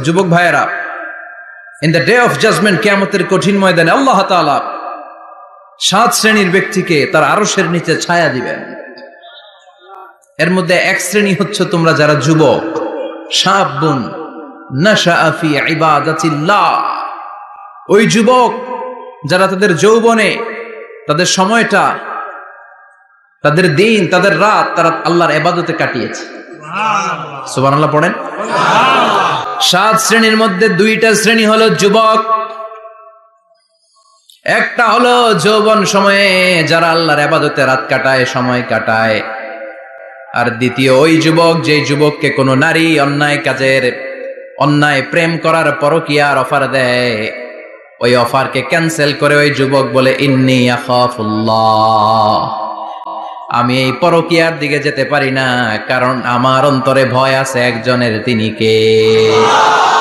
যুবক ভাইয়েরা, in the day of judgement, কিয়ামতের কঠিন ময়দানে আল্লাহ তাআলা 7 শ্রেণীর ব্যক্তিকে তার আরশের নিচে ছায়া দিবেন। এর মধ্যে এক শ্রেণী হচ্ছে তোমরা যারা যুবক, শাবুন নাশাআ ফি ইবাদাতিল্লাহ, ওই যুবক যারা তাদের যৌবনে তাদের সময়টা, তাদের দিন, তাদের রাত তারা আল্লাহর ইবাদতে কাটিয়েছে। সুবহানাল্লাহ পড়েন। 7 শ্রেণীর মধ্যে 2টা শ্রেণী হলো যুবক। একটা হলো যৌবন সময়ে যারা আল্লাহর ইবাদতে রাত কাটায়, সময় কাটায়। আর দ্বিতীয় ওই যুবক, যে যুবককে কোনো নারী অন্যায় কাজের, অন্যায় প্রেম করার পরকীয়ার অফার দেয়, ওই অফারকে ক্যান্সেল করে ওই যুবক বলে ইন্নী আখাফুল্লাহ, আমি এই পরকীয়ার দিকে যেতে পারি না, কারণ আমার অন্তরে ভয় আছে একজনের, তিনি কে?